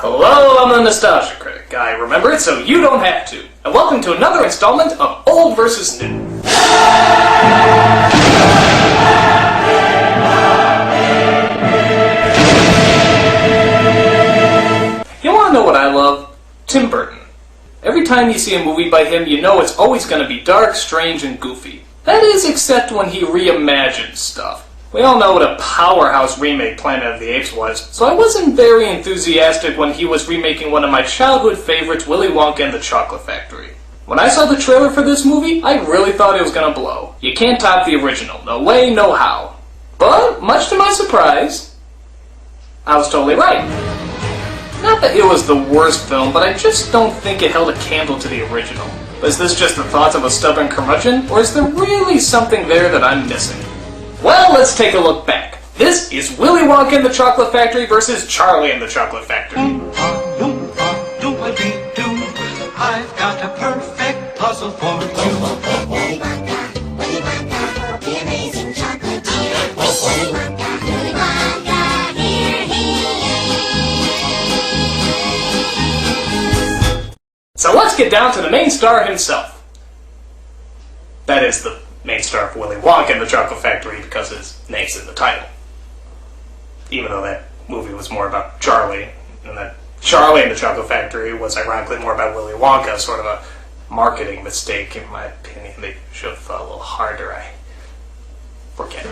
Hello, I'm the Nostalgia Critic. I remember it so you don't have to. And welcome to another installment of Old vs. New. You wanna know what I love? Tim Burton. Every time you see a movie by him, you know it's always gonna be dark, strange, and goofy. That is, except when he reimagines stuff. We all know what a powerhouse remake Planet of the Apes was, so I wasn't very enthusiastic when he was remaking one of my childhood favorites, Willy Wonka and the Chocolate Factory. When I saw the trailer for this movie, I really thought it was gonna blow. You can't top the original, no way, no how. But, much to my surprise, I was totally right. Not that it was the worst film, but I just don't think it held a candle to the original. Was this just the thoughts of a stubborn curmudgeon, or is there really something there that I'm missing? Well, let's take a look back. This is Willy Wonka and the Chocolate Factory versus Charlie and the Chocolate Factory. I've got a perfect puzzle for you. Willy Wonka, Willy Wonka, the amazing chocolatier. Willy Wonka, here he is. So let's get down to the main star himself. That is the main star of Willy Wonka and the Chocolate Factory because his name's in the title. Even though that movie was more about Charlie, and that Charlie and the Chocolate Factory was ironically more about Willy Wonka, sort of a marketing mistake in my opinion. They should have thought a little harder. I forget it.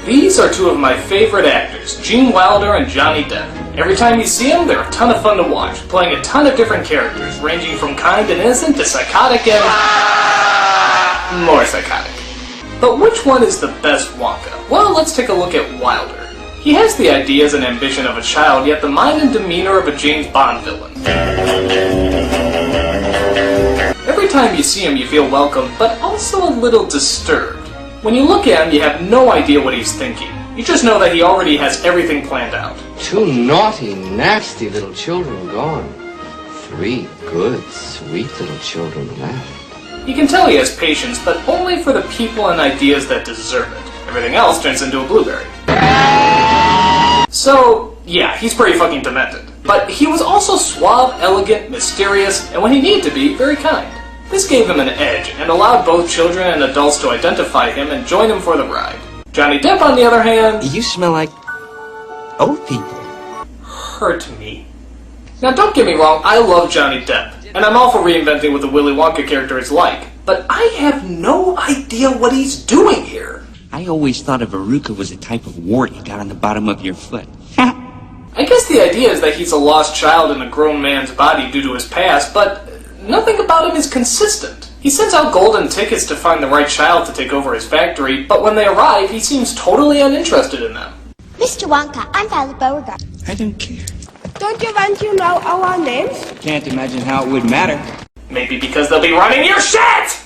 These are two of my favorite actors, Gene Wilder and Johnny Depp. Every time you see them, they're a ton of fun to watch, playing a ton of different characters, ranging from kind and innocent to psychotic and more psychotic. But which one is the best Wonka? Well, let's take a look at Wilder. He has the ideas and ambition of a child, yet the mind and demeanor of a James Bond villain. Every time you see him, you feel welcome, but also a little disturbed. When you look at him, you have no idea what he's thinking. You just know that he already has everything planned out. 2 naughty, nasty little children gone. 3 good, sweet little children left. You can tell he has patience, but only for the people and ideas that deserve it. Everything else turns into a blueberry. So, yeah, he's pretty fucking demented. But he was also suave, elegant, mysterious, and when he needed to be, very kind. This gave him an edge, and allowed both children and adults to identify him and join him for the ride. Johnny Depp, on the other hand... You smell like old people. Hurt me. Now, don't get me wrong, I love Johnny Depp, and I'm all for reinventing what the Willy Wonka character is like, but I have no idea what he's doing here. I always thought a verruca was a type of wart you got on the bottom of your foot. I guess the idea is that he's a lost child in a grown man's body due to his past, but nothing about him is consistent. He sends out golden tickets to find the right child to take over his factory, but when they arrive, he seems totally uninterested in them. Mr. Wonka, I'm Violet Beauregard. I don't care. Don't you want to know our names? Can't imagine how it would matter. Maybe because they'll be running your shit!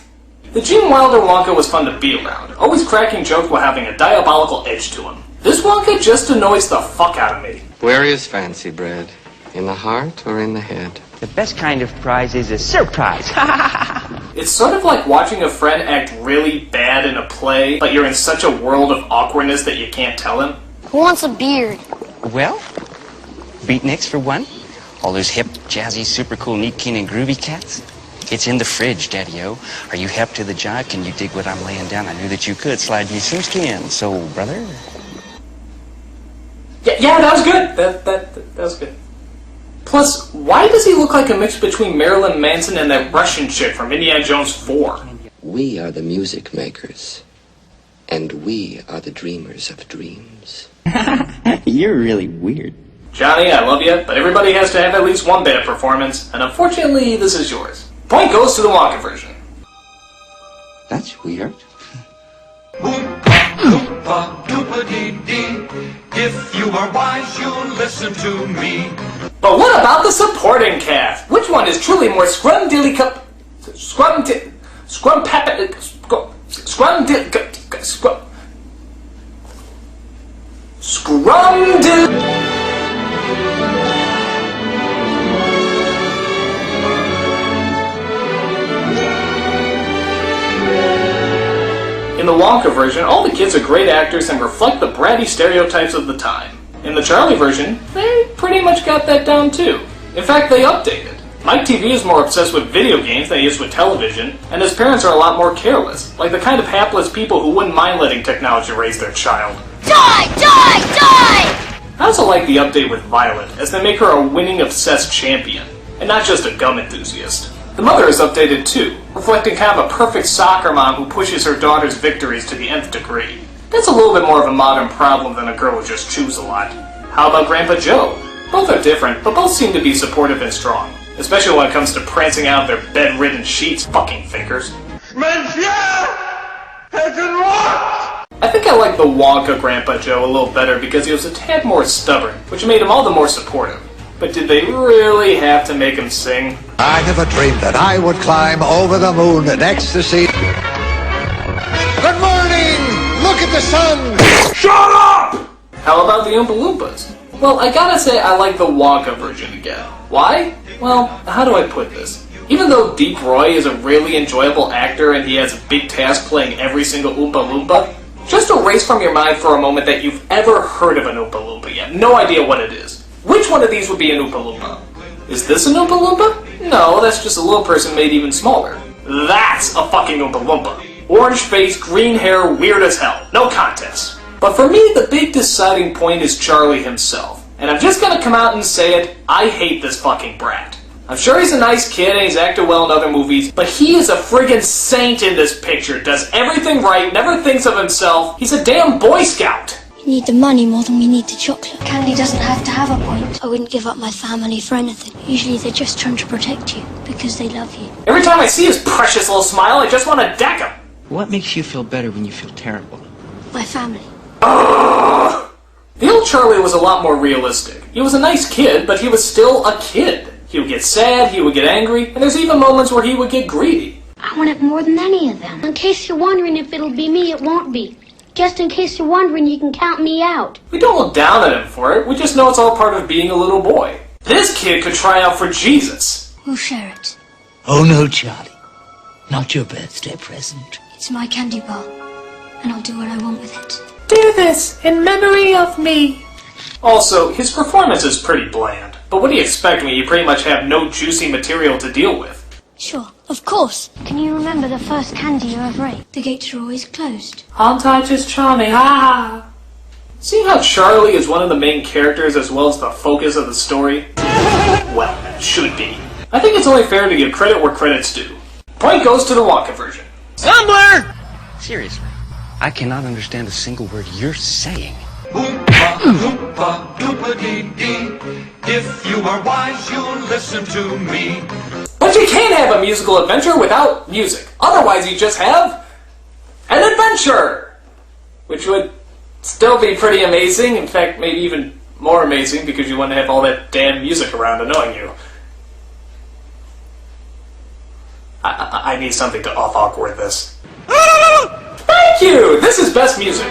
The Gene Wilder Wonka was fun to be around, always cracking jokes while having a diabolical edge to him. This Wonka just annoys the fuck out of me. Where is fancy bread? In the heart or in the head? The best kind of prize is a surprise. It's sort of like watching a friend act really bad in a play, but you're in such a world of awkwardness that you can't tell him. Who wants a beard? Well, beatniks for one. All those hip, jazzy, super cool, neat, keen, and groovy cats. It's in the fridge, Daddy-O. Are you hep to the jive? Can you dig what I'm laying down? I knew that you could. Slide me some skin. So, brother? Yeah, that was good. That was good. Plus, why does he look like a mix between Marilyn Manson and that Russian chick from Indiana Jones 4? We are the music makers. And we are the dreamers of dreams. You're really weird. Johnny, I love you, but everybody has to have at least one bad performance, and unfortunately, this is yours. Point goes to the Wonka version. That's weird. Oompa, doopa-dee-dee. If you are wise, you'll listen to me. But what about the supporting cast? Which one is truly more scrum-dilly-cup... In the Wonka version, all the kids are great actors and reflect the bratty stereotypes of the time. In the Charlie version, they pretty much got that down too. In fact, they updated. Mike TV is more obsessed with video games than he is with television, and his parents are a lot more careless, like the kind of hapless people who wouldn't mind letting technology raise their child. Die! Die! Die! I also like the update with Violet, as they make her a winning obsessed champion, and not just a gum enthusiast. The mother is updated too, reflecting kind of a perfect soccer mom who pushes her daughter's victories to the nth degree. That's a little bit more of a modern problem than a girl who just chews a lot. How about Grandpa Joe? Both are different, but both seem to be supportive and strong. Especially when it comes to prancing out their bed-ridden sheets, fucking thinkers. Monsieur has been locked! I think I like the Wonka Grandpa Joe a little better because he was a tad more stubborn, which made him all the more supportive. But did they really have to make him sing? I never dreamed that I would climb over the moon in ecstasy. Good morning! Look at the sun! Shut up! How about the Oompa Loompas? Well, I gotta say I like the Wonka version again. Why? Well, how do I put this? Even though Deep Roy is a really enjoyable actor and he has a big task playing every single Oompa Loompa, just erase from your mind for a moment that you've ever heard of an Oompa Loompa yet. No idea what it is. Which one of these would be an Oompa Loompa? Is this an Oompa Loompa? No, that's just a little person made even smaller. That's a fucking Oompa Loompa. Orange face, green hair, weird as hell. No contest. But for me, the big deciding point is Charlie himself. And I'm just gonna come out and say it, I hate this fucking brat. I'm sure he's a nice kid and he's acted well in other movies, but he is a friggin' saint in this picture, does everything right, never thinks of himself. He's a damn Boy Scout. We need the money more than we need the chocolate. Candy doesn't have to have a point. I wouldn't give up my family for anything. Usually they're just trying to protect you because they love you. Every time I see his precious little smile, I just want to deck him. What makes you feel better when you feel terrible? My family. The old Charlie was a lot more realistic. He was a nice kid, but he was still a kid. He would get sad, he would get angry, and there's even moments where he would get greedy. I want it more than any of them. In case you're wondering if it'll be me, it won't be. Just in case you're wondering, you can count me out. We don't look down at him for it, we just know it's all part of being a little boy. This kid could try out for Jesus. We'll share it. Oh no, Charlie. Not your birthday present. It's my candy bar, and I'll do what I want with it. Do this in memory of me. Also, his performance is pretty bland. But what do you expect when you pretty much have no juicy material to deal with? Sure, of course. Can you remember the first candy you ever ate? The gates are always closed. Aren't I just charming? Ha! Seeing how Charlie is one of the main characters as well as the focus of the story, well, should be. I think it's only fair to give credit where credit's due. Point goes to the Wonka version. Tumblr! Seriously, I cannot understand a single word you're saying. Oompa, loompa, doompa-dee-dee. If you are wise, you'll listen to me. But you can't have a musical adventure without music. Otherwise you just have an adventure! Which would still be pretty amazing. In fact, maybe even more amazing because you wouldn't have all that damn music around annoying you. I need something to off-awkward this. Thank you! This is best music.